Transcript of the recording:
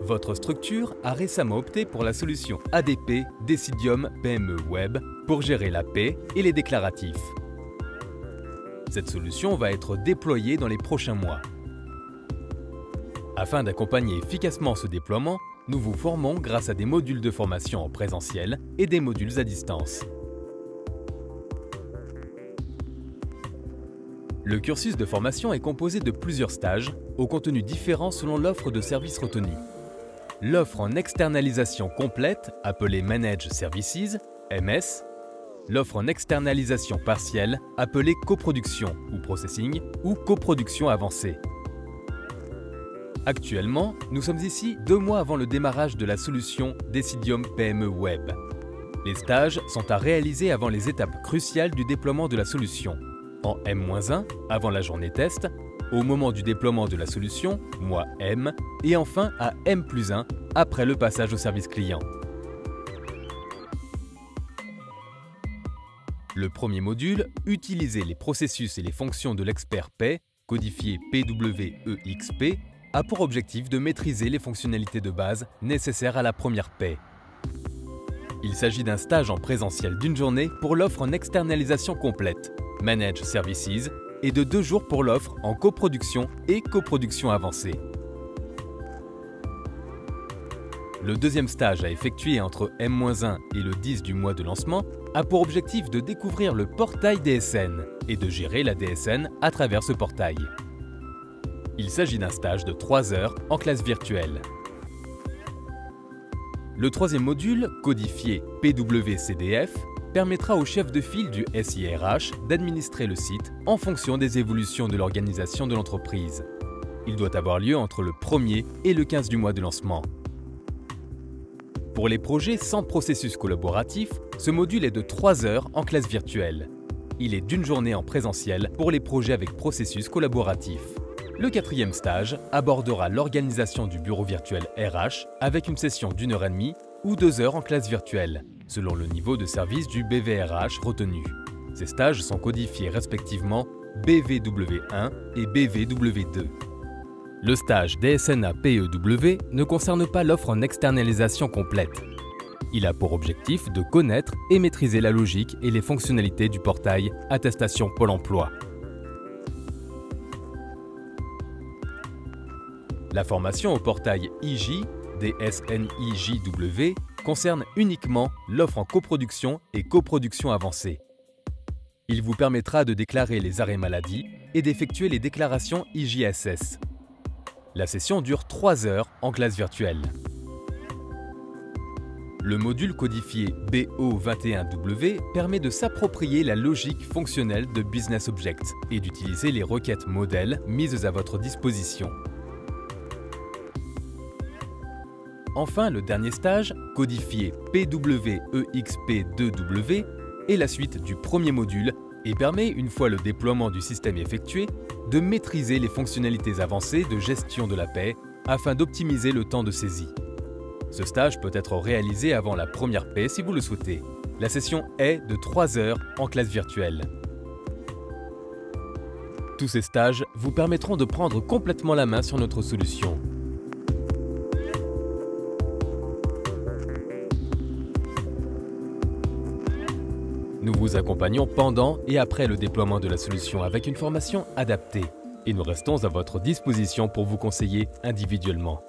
Votre structure a récemment opté pour la solution ADP Decidium PME Web pour gérer la paie et les déclaratifs. Cette solution va être déployée dans les prochains mois. Afin d'accompagner efficacement ce déploiement, nous vous formons grâce à des modules de formation en présentiel et des modules à distance. Le cursus de formation est composé de plusieurs stages, au contenu différent selon l'offre de services retenue. L'offre en externalisation complète, appelée Managed Services, MS, l'offre en externalisation partielle, appelée coproduction ou processing, ou coproduction avancée. Actuellement, nous sommes ici 2 mois avant le démarrage de la solution Decidium PME Web. Les stages sont à réaliser avant les étapes cruciales du déploiement de la solution. En M-1, avant la journée test, au moment du déploiement de la solution, mois M, et enfin à M+1, après le passage au service client. Le premier module, utiliser les processus et les fonctions de l'expert paie, codifié PWEXP, a pour objectif de maîtriser les fonctionnalités de base nécessaires à la première paie. Il s'agit d'un stage en présentiel d'1 journée pour l'offre en externalisation complète, Managed Services, et de 2 jours pour l'offre en coproduction et coproduction avancée. Le deuxième stage à effectuer entre M-1 et le 10 du mois de lancement a pour objectif de découvrir le portail DSN et de gérer la DSN à travers ce portail. Il s'agit d'un stage de 3 heures en classe virtuelle. Le troisième module, codifié PWCDF, permettra au chef de file du SIRH d'administrer le site en fonction des évolutions de l'organisation de l'entreprise. Il doit avoir lieu entre le 1er et le 15 du mois de lancement. Pour les projets sans processus collaboratif, ce module est de 3 heures en classe virtuelle. Il est d'1 journée en présentiel pour les projets avec processus collaboratif. Le quatrième stage abordera l'organisation du bureau virtuel RH avec une session d'1h30 ou 2 heures en classe virtuelle, selon le niveau de service du BVRH retenu. Ces stages sont codifiés respectivement BVW1 et BVW2. Le stage DSNA PEW ne concerne pas l'offre en externalisation complète. Il a pour objectif de connaître et maîtriser la logique et les fonctionnalités du portail Attestation Pôle emploi. La formation au portail IJ, DSNIJW, concerne uniquement l'offre en coproduction et coproduction avancée. Il vous permettra de déclarer les arrêts maladie et d'effectuer les déclarations IJSS. La session dure 3 heures en classe virtuelle. Le module codifié BO21W permet de s'approprier la logique fonctionnelle de Business Object et d'utiliser les requêtes modèles mises à votre disposition. Enfin, le dernier stage, codifié PWEXP2W, est la suite du premier module et permet, une fois le déploiement du système effectué, de maîtriser les fonctionnalités avancées de gestion de la paie afin d'optimiser le temps de saisie. Ce stage peut être réalisé avant la première paie si vous le souhaitez. La session est de 3 heures en classe virtuelle. Tous ces stages vous permettront de prendre complètement la main sur notre solution. Nous vous accompagnons pendant et après le déploiement de la solution avec une formation adaptée et nous restons à votre disposition pour vous conseiller individuellement.